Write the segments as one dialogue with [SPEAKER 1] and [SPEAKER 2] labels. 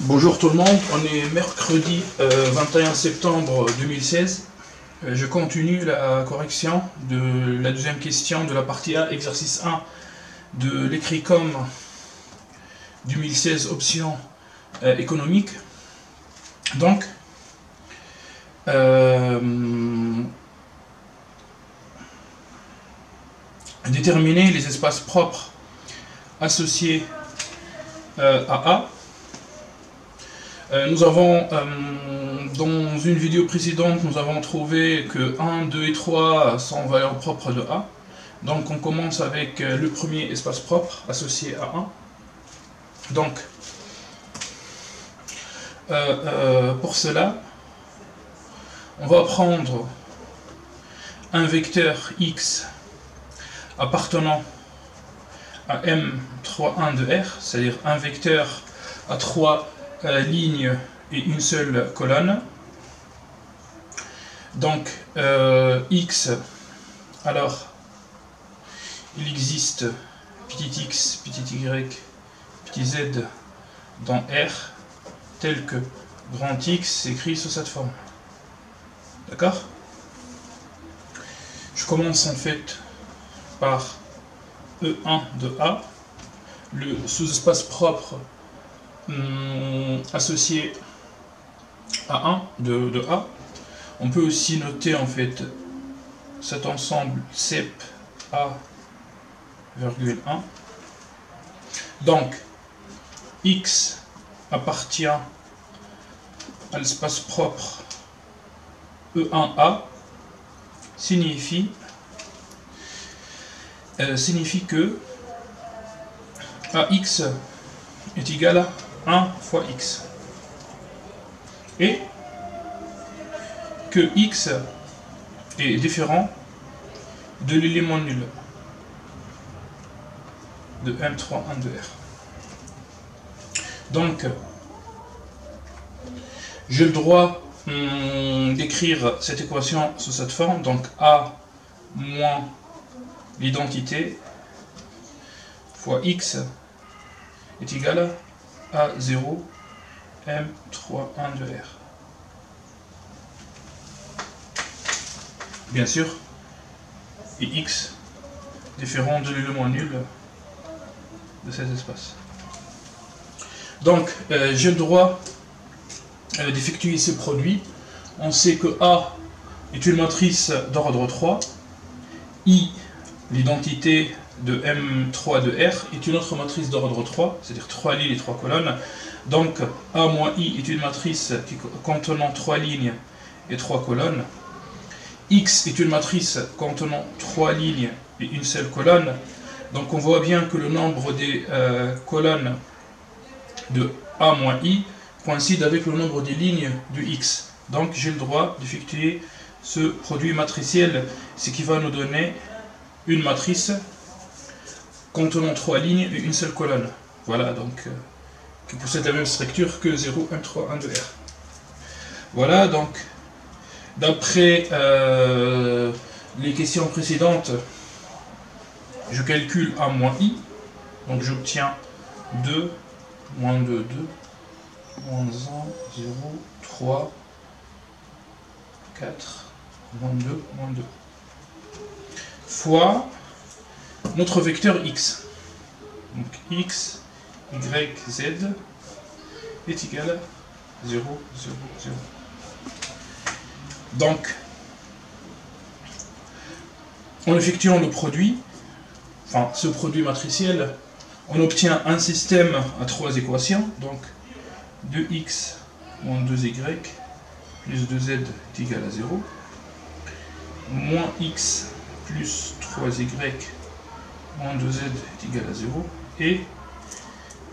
[SPEAKER 1] Bonjour tout le monde, on est mercredi 21 septembre 2016. Je continue la correction de la deuxième question de la partie A, exercice 1 de l'ECRICOM 2016, option économique. Donc, déterminer les espaces propres associés à A. Nous avons, dans une vidéo précédente, nous avons trouvé que 1, 2 et 3 sont valeurs propres de A. Donc on commence avec le premier espace propre associé à 1. Donc, pour cela, on va prendre un vecteur X appartenant à M31 de R, c'est-à-dire un vecteur à 3 lignes et une seule colonne. Donc X, alors il existe petit x, petit y, petit z dans R, tel que grand X s'écrit sous cette forme. D'accord? Je commence en fait par E1 de A, le sous-espace propre associé à 1 de A. On peut aussi noter en fait cet ensemble CEP A, virgule 1. Donc X appartient à l'espace propre E1A signifie que AX est égal à 1 fois X et que X est différent de l'élément nul de M31 de R. Donc j'ai le droit d'écrire cette équation sous cette forme, donc A moins l'identité fois X est égal à A0 M31 de R. Bien sûr, et X différent de l'élément nul de cet espace. Donc, j'ai le droit d'effectuer ce produit. On sait que A est une matrice d'ordre 3, I, l'identité de M3 de R, est une autre matrice d'ordre 3, c'est-à-dire 3 lignes et 3 colonnes. Donc A moins I est une matrice contenant 3 lignes et 3 colonnes. X est une matrice contenant 3 lignes et une seule colonne. Donc on voit bien que le nombre des colonnes de A moins I coïncide avec le nombre des lignes de X. Donc j'ai le droit d'effectuer ce produit matriciel, ce qui va nous donner une matrice contenant 3 lignes et une seule colonne. Voilà, donc qui possède la même structure que 0, M31 de R. Voilà, donc d'après les questions précédentes, je calcule A moins I, donc j'obtiens 2, moins 2, 2, moins 1, 0, 3, 4, moins 2, moins 2, fois notre vecteur X. Donc X, Y, Z est égal à 0, 0, 0. Donc, en effectuant le produit, enfin ce produit matriciel, on obtient un système à 3 équations, donc 2x moins 2y plus 2z est égal à 0, moins x plus 3y moins 2z est égal à 0, et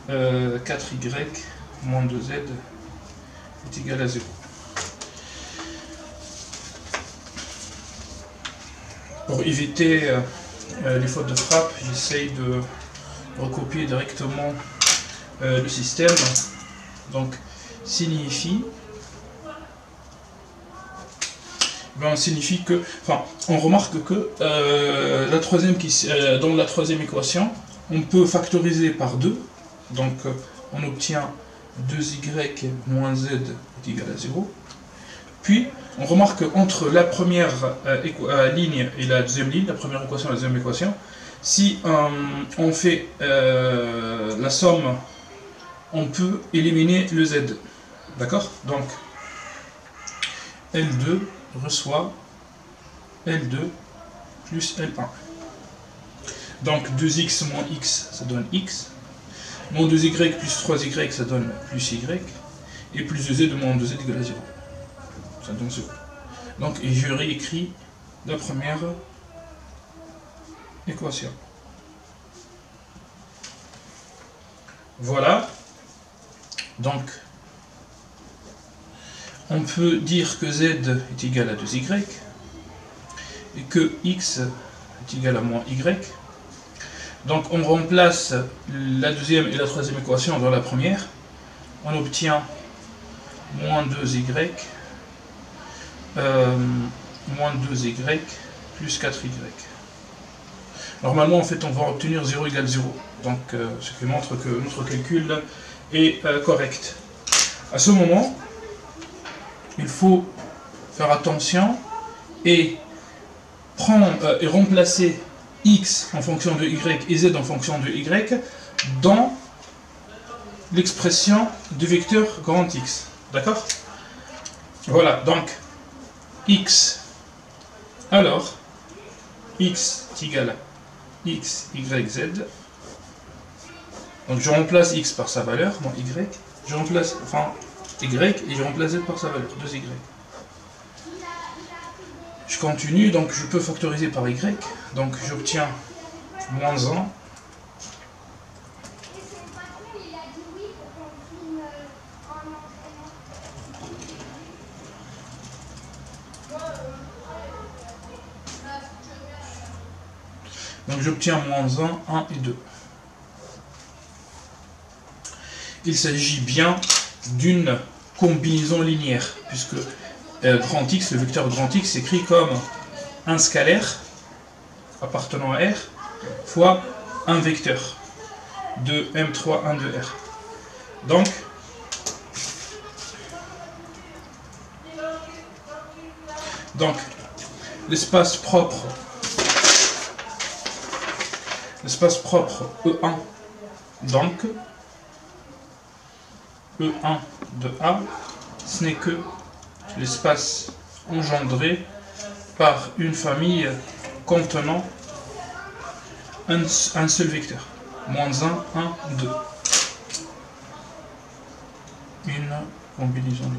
[SPEAKER 1] 4y moins 2z est égal à 0. Pour éviter les fautes de frappe, j'essaye de recopier directement le système. Donc signifie que, enfin, on remarque que dans la troisième équation, on peut factoriser par 2, donc on obtient 2y moins z est égal à 0. Puis, on remarque qu'entre la première ligne et la deuxième ligne, la première équation et la deuxième équation, si on fait la somme, on peut éliminer le z. D'accord? Donc, L2 reçoit L2 plus L1. Donc 2x moins x, ça donne x. Moins 2y plus 3y, ça donne plus y. Et plus 2z de moins 2z égale à 0. Ça donne 0. Donc je réécris la première équation. Voilà. Donc, on peut dire que z est égal à 2y et que x est égal à moins y. Donc on remplace la deuxième et la troisième équation dans la première. On obtient moins 2y moins 2y plus 4y. Normalement, en fait, on va obtenir 0 égale 0. Donc, ce qui montre que notre calcul est correct. À ce moment, il faut faire attention et remplacer x en fonction de y et z en fonction de y dans l'expression du vecteur grand X. D'accord? Voilà, donc x, alors x est égal à x, y, z. Donc je remplace x par sa valeur, mon y, je remplace, enfin, y, et je remplace z par sa valeur, 2y. Je continue, donc je peux factoriser par y, donc j'obtiens moins 1. Donc j'obtiens moins 1, 1 et 2. Il s'agit bien d'une combinaison linéaire, puisque grand X, le vecteur grand X s'écrit comme un scalaire appartenant à R fois un vecteur de M3, 1 de R. Donc l'espace propre E1, donc E1 de A, ce n'est que l'espace engendré par une famille contenant un seul vecteur, moins 1, 1, 2. Une combinaison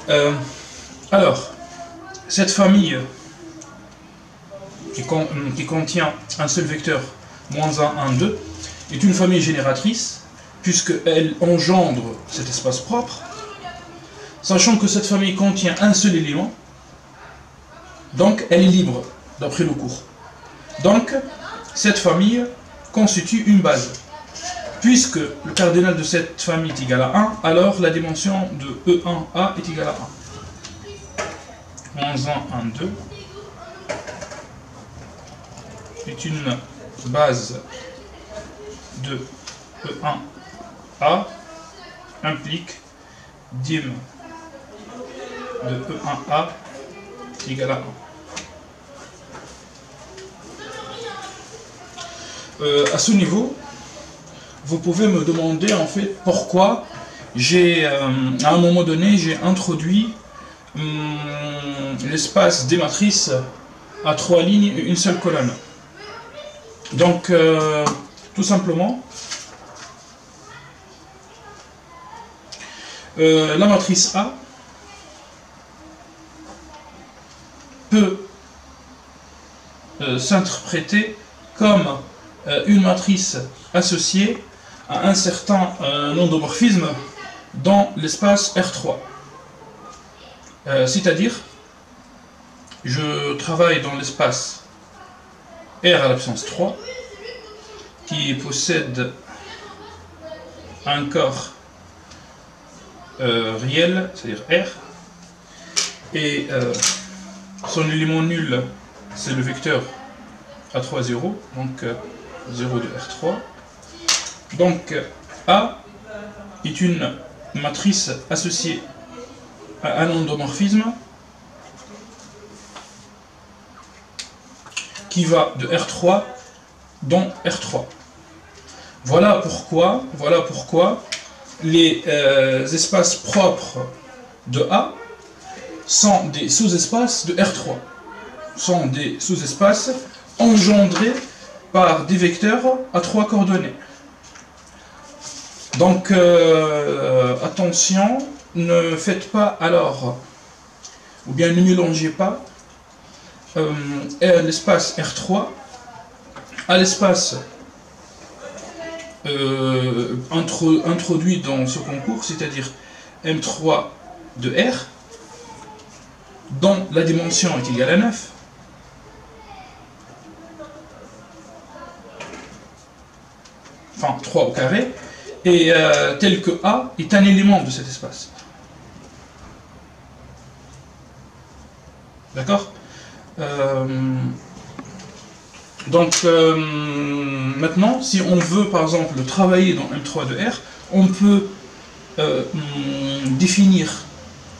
[SPEAKER 1] linéaire. Alors, cette famille qui contient un seul vecteur, moins 1, 1, 2, est une famille génératrice, puisqu'elle engendre cet espace propre, sachant que cette famille contient un seul élément, donc elle est libre, d'après le cours. Donc, cette famille constitue une base. Puisque le cardinal de cette famille est égal à 1, alors la dimension de E1A est égale à 1. Moins 1, 1, 2 est une base de E1A implique dim de E1A égale à 1. À ce niveau, vous pouvez me demander en fait pourquoi à un moment donné j'ai introduit l'espace des matrices à 3 lignes et une seule colonne. Donc tout simplement la matrice A peut s'interpréter comme une matrice associée à un certain endomorphisme dans l'espace R3. C'est-à-dire, je travaille dans l'espace R à la puissance 3, qui possède un corps réel, c'est-à-dire R, et son élément nul, c'est le vecteur A3, 0, donc 0 de R3. Donc A est une matrice associée à un endomorphisme qui va de R3 dans R3. Voilà pourquoi les espaces propres de A sont des sous-espaces de R3, sont des sous-espaces engendrés par des vecteurs à 3 coordonnées. Donc attention, ne faites pas alors, ou bien ne mélangez pas l'espace R3 à l'espace introduit dans ce concours, c'est-à-dire M3 de R, dont la dimension est égale à 9, enfin 3 au carré, et tel que A est un élément de cet espace. D'accord? Donc maintenant, si on veut par exemple travailler dans M3 de R, on peut définir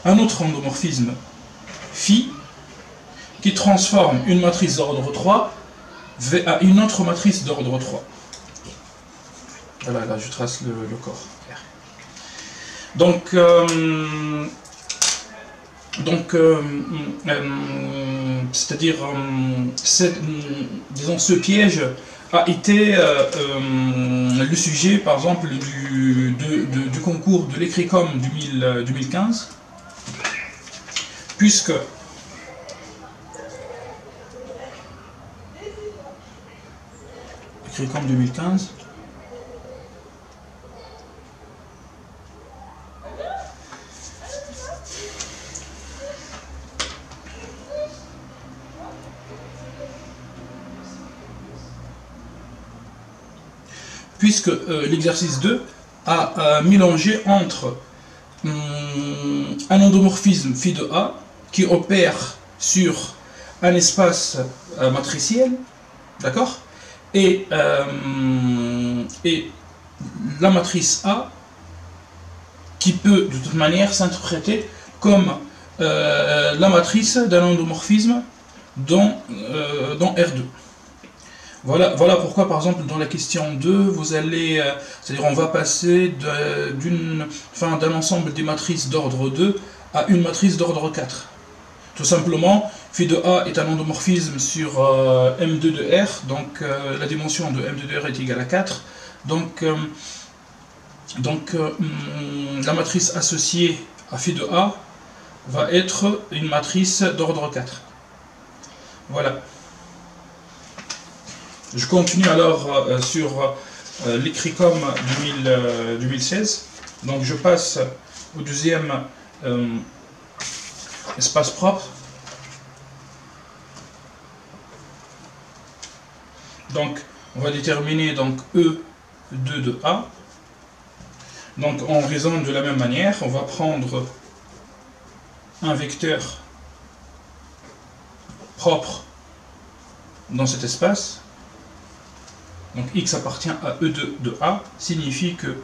[SPEAKER 1] un autre endomorphisme phi qui transforme une matrice d'ordre 3 à une autre matrice d'ordre 3. Voilà, là je trace le corps R. C'est-à-dire, disons, ce piège a été le sujet, par exemple, du concours de l'ECRICOM 2015, puisque l'ECRICOM 2015, puisque l'exercice 2 a mélangé entre un endomorphisme phi de A qui opère sur un espace matriciel, d'accord, et la matrice A qui peut de toute manière s'interpréter comme la matrice d'un endomorphisme dans R2. Voilà pourquoi, par exemple, dans la question 2, vous allez, c'est-à-dire on va passer d'un ensemble des matrices d'ordre 2 à une matrice d'ordre 4. Tout simplement, phi de A est un endomorphisme sur M2 de R, donc la dimension de M2 de R est égale à 4. Donc la matrice associée à phi de A va être une matrice d'ordre 4. Voilà. Je continue alors sur l'ECRICOM 2016. Donc je passe au deuxième espace propre. Donc on va déterminer donc E2 de A. Donc on raisonne de la même manière. On va prendre un vecteur propre dans cet espace. Donc x appartient à E2 de A, signifie que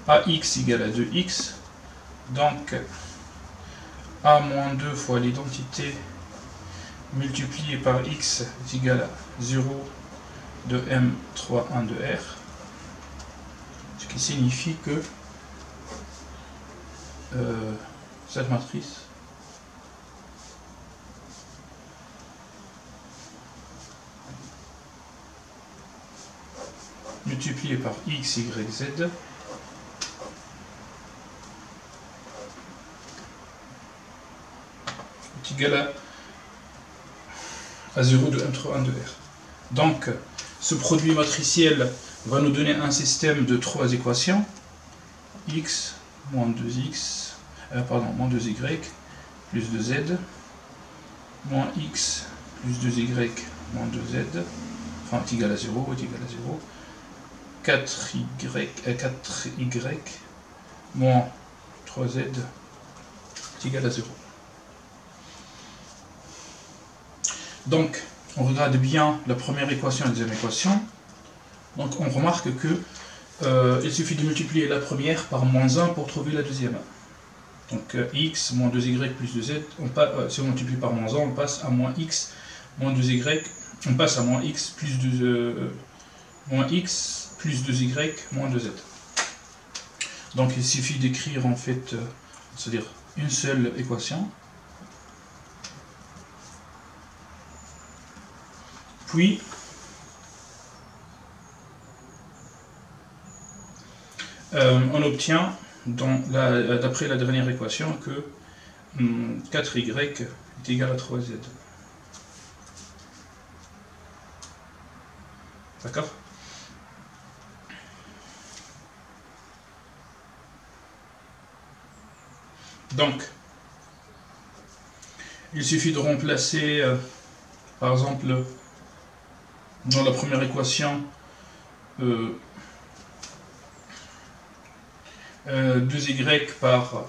[SPEAKER 1] AX égale à 2x, donc A-2 fois l'identité multiplié par x est égal à 0 de M3,1 de R, ce qui signifie que cette matrice multiplié par x, y, z est égal à 0 de M3,1 de R. Donc, ce produit matriciel va nous donner un système de 3 équations. X moins 2x, moins 2y plus 2z, moins x plus 2y moins 2z, enfin est égal à 0, est égal à 0. 4y moins 3z est égal à 0. Donc, on regarde bien la première équation et la deuxième équation, donc on remarque que il suffit de multiplier la première par moins 1 pour trouver la deuxième. Donc x moins 2y plus 2z, si on multiplie par moins 1, on passe à moins x moins 2y, on passe à moins x plus 2y moins 2z. Donc il suffit d'écrire en fait, c'est-à-dire une seule équation, puis on obtient d'après la dernière équation que 4y est égal à 3z. D'accord? Donc, il suffit de remplacer, par exemple, dans la première équation, 2y par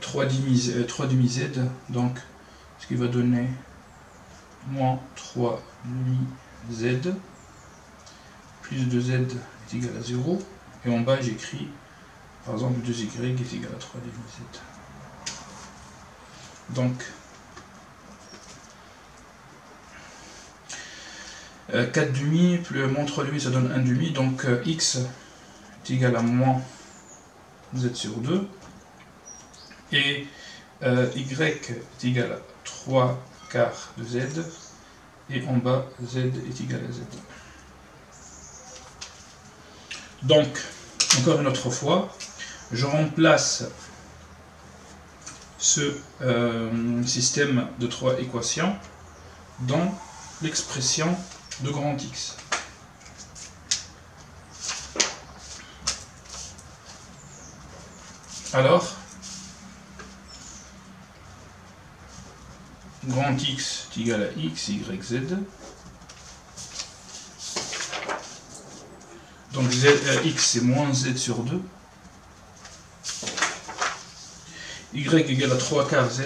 [SPEAKER 1] 3 demi-z, donc ce qui va donner moins 3 demi-z, plus 2z est égal à 0, et en bas j'écris par exemple 2y est égal à 3 demi-z. Donc 4 demi plus moins 3 demi ça donne 1 demi, donc x est égal à moins z sur 2, et y est égal à 3 quarts de z, et en bas z est égal à z. Donc, encore une autre fois, je remplace ce système de 3 équations dans l'expression de grand X. Alors, grand X est égal à X, Y, Z. Donc X c'est moins Z sur 2. Y égale à 3 quarts Z.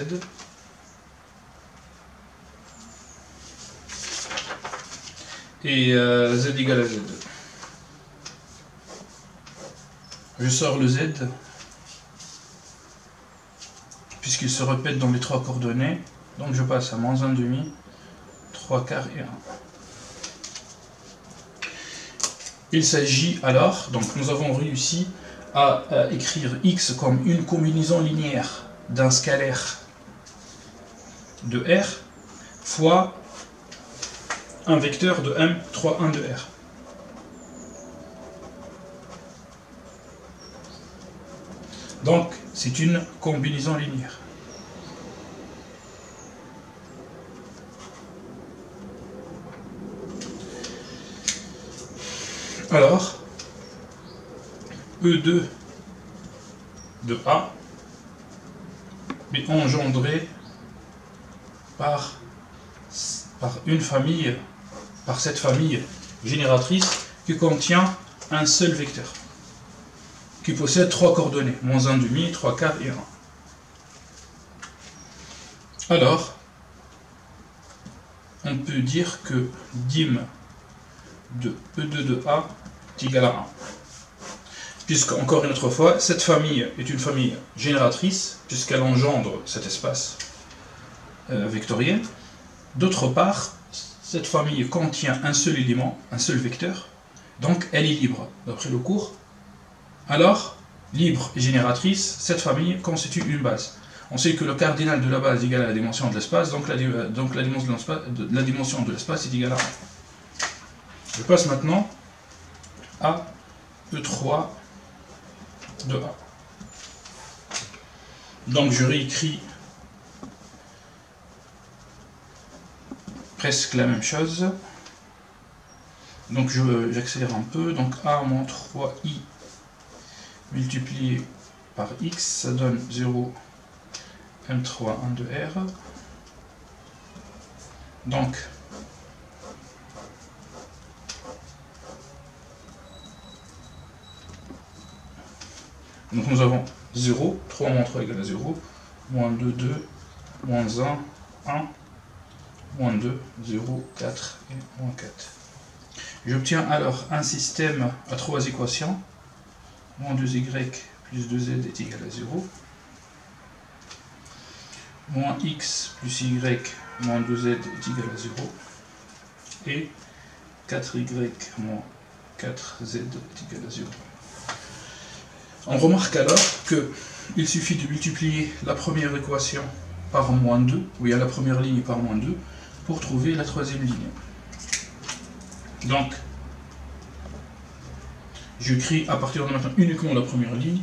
[SPEAKER 1] Et Z égale à Z. Je sors le Z, puisqu'il se répète dans les 3 coordonnées. Donc je passe à moins 1 demi, 3 quarts et 1. Il s'agit alors, donc nous avons réussi à écrire x comme une combinaison linéaire d'un scalaire de R fois un vecteur de M, 3, 1 de R. Donc c'est une combinaison linéaire. Alors, E2 de A est engendré par une famille, par cette famille génératrice qui contient un seul vecteur, qui possède 3 coordonnées, moins 1 demi, 3 quarts et 1. Alors, on peut dire que dim de E2 de A est égal à 1. Puisque, encore une autre fois, cette famille est une famille génératrice, puisqu'elle engendre cet espace vectoriel. D'autre part, cette famille contient un seul élément, un seul vecteur, donc elle est libre, d'après le cours. Alors, libre et génératrice, cette famille constitue une base. On sait que le cardinal de la base est égal à la dimension de l'espace, donc la dimension de l'espace est égale à 1. Je passe maintenant à E3 de A. Donc je réécris presque la même chose. Donc j'accélère un peu. Donc A moins 3i multiplié par x, ça donne 0, M3, 1 de R. Donc nous avons 0, 3 moins 3 égale à 0, moins 2, 2, moins 1, 1, moins 2, 0, 4 et moins 4. J'obtiens alors un système à 3 équations. Moins 2y plus 2z est égal à 0. Moins x plus y moins 2z est égal à 0. Et 4y moins 4z est égal à 0. On remarque alors qu'il suffit de multiplier la première équation par moins 2, ou bien la première ligne par moins 2, pour trouver la troisième ligne. Donc, j'écris à partir de maintenant uniquement la première ligne,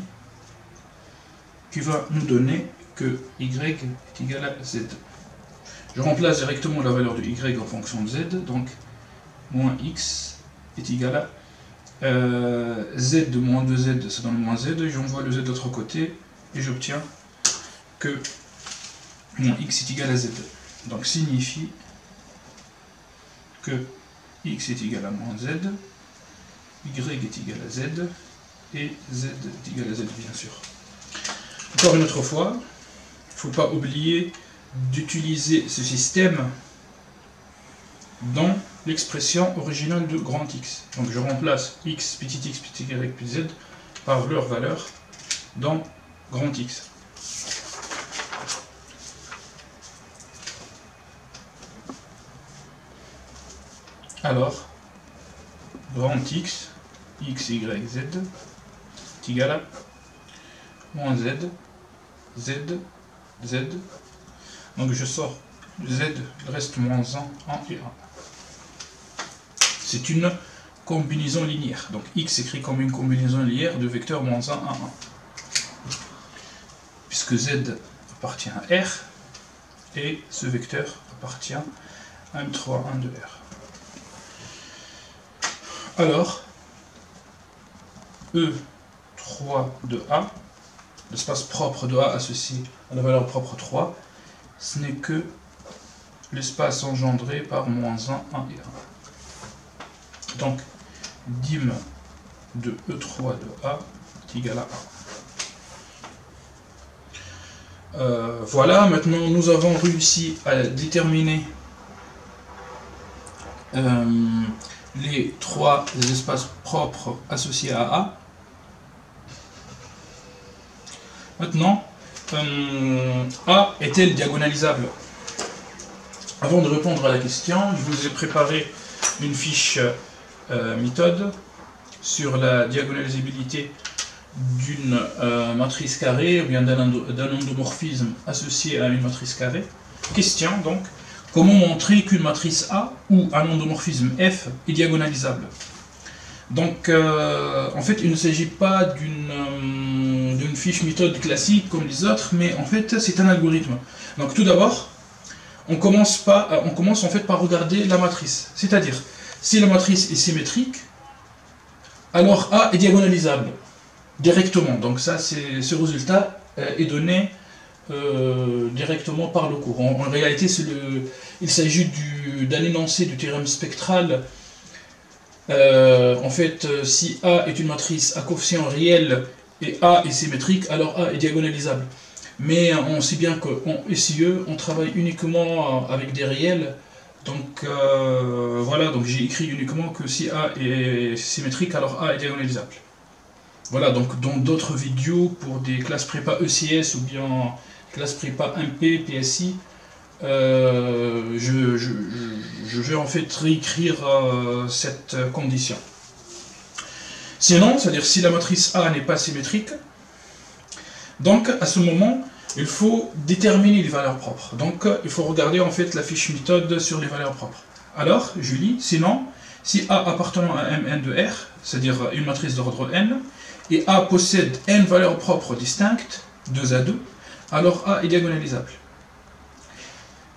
[SPEAKER 1] qui va nous donner que y est égal à z. Je remplace directement la valeur de y en fonction de z, donc moins x est égal à z de moins 2z, ça donne moins z, j'envoie le z de l'autre côté, et j'obtiens que moins x est égal à z. Donc signifie que x est égal à moins z, y est égal à z, et z est égal à z bien sûr. Encore une autre fois, il ne faut pas oublier d'utiliser ce système dans l'expression originale de grand X. Donc je remplace x, petit y, petit z par leur valeur dans grand X. Alors, grand X, x, y, z, est égal à moins z, z, z. Donc je sors z, il reste moins 1, 1 et 1. C'est une combinaison linéaire. Donc x s'écrit comme une combinaison linéaire de vecteurs moins 1, 1, 1. Puisque z appartient à R, et ce vecteur appartient à M3, 1 de R. Alors, E3 de A, l'espace propre de A associé à la valeur propre 3, ce n'est que l'espace engendré par moins 1, 1 et 1. Donc, dim de E3 de A est égal à 1. Voilà, maintenant nous avons réussi à déterminer les trois espaces propres associés à A. Maintenant, A est-elle diagonalisable? Avant de répondre à la question, je vous ai préparé une fiche méthode sur la diagonalisabilité d'une matrice carrée ou bien d'un endomorphisme associé à une matrice carrée. Question donc, comment montrer qu'une matrice A ou un endomorphisme F est diagonalisable? Donc en fait il ne s'agit pas d'une fiche méthode classique comme les autres, mais en fait c'est un algorithme. Donc tout d'abord, on commence en fait par regarder la matrice. C'est-à-dire, si la matrice est symétrique, alors A est diagonalisable directement. Donc ça, ce résultat est donné directement par le cours. En réalité, il s'agit d'un énoncé du théorème spectral. En fait, si A est une matrice à coefficient réel et A est symétrique, alors A est diagonalisable. Mais on sait bien qu'en SIE, on travaille uniquement avec des réels. Donc voilà, donc j'ai écrit uniquement que si A est symétrique, alors A est diagonalisable. Voilà, donc dans d'autres vidéos pour des classes prépa ECS ou bien classes prépa MP, PSI, je vais en fait réécrire cette condition. Sinon, c'est-à-dire si la matrice A n'est pas symétrique, donc à ce moment, il faut déterminer les valeurs propres. Donc il faut regarder en fait la fiche méthode sur les valeurs propres. Alors, je lis, sinon, si A appartenant à Mn de R, c'est-à-dire une matrice d'ordre n, et A possède n valeurs propres distinctes, 2 à 2, alors A est diagonalisable.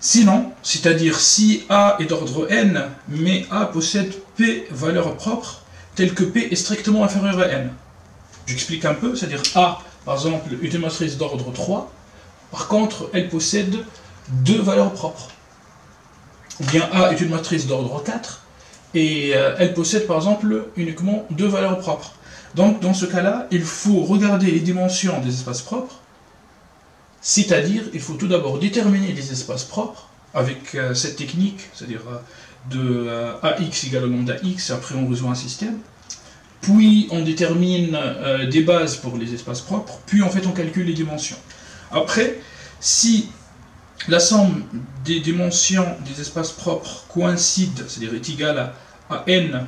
[SPEAKER 1] Sinon, c'est-à-dire si A est d'ordre n, mais A possède P valeurs propres, telles que P est strictement inférieur à n. J'explique un peu, c'est-à-dire A, par exemple, est une matrice d'ordre 3, par contre, elle possède 2 valeurs propres. Ou bien A est une matrice d'ordre 4, et elle possède par exemple uniquement 2 valeurs propres. Donc dans ce cas-là, il faut regarder les dimensions des espaces propres, c'est-à-dire il faut tout d'abord déterminer les espaces propres, avec cette technique, c'est-à-dire de AX égale au lambda X, après on résout un système, puis on détermine des bases pour les espaces propres, puis en fait on calcule les dimensions. Après, si la somme des dimensions des espaces propres coïncide, c'est-à-dire est égale à n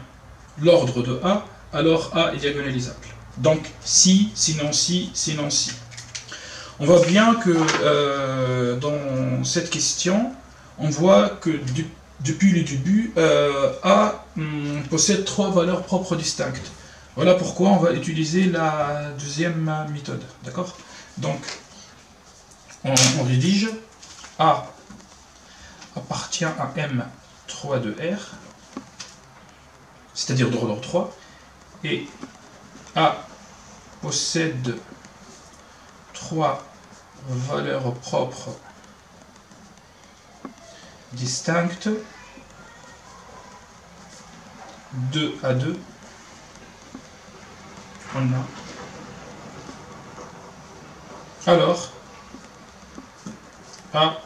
[SPEAKER 1] l'ordre de A, alors A est diagonalisable. Donc si, sinon si, sinon si. On voit bien que dans cette question, on voit que depuis le début, A possède 3 valeurs propres distinctes. Voilà pourquoi on va utiliser la deuxième méthode. D'accord? Donc, on rédige. A appartient à M3 de R, c'est-à-dire de l'ordre 3, et A possède 3 valeurs propres distinctes, 2 à 2, on a. Alors, A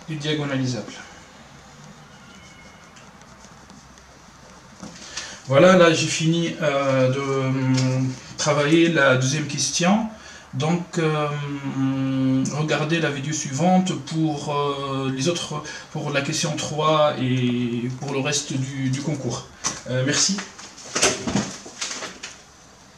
[SPEAKER 1] est diagonalisable. Voilà, là j'ai fini de travailler la deuxième question. Donc, regardez la vidéo suivante pour les autres, pour la question 3 et pour le reste du concours. Merci.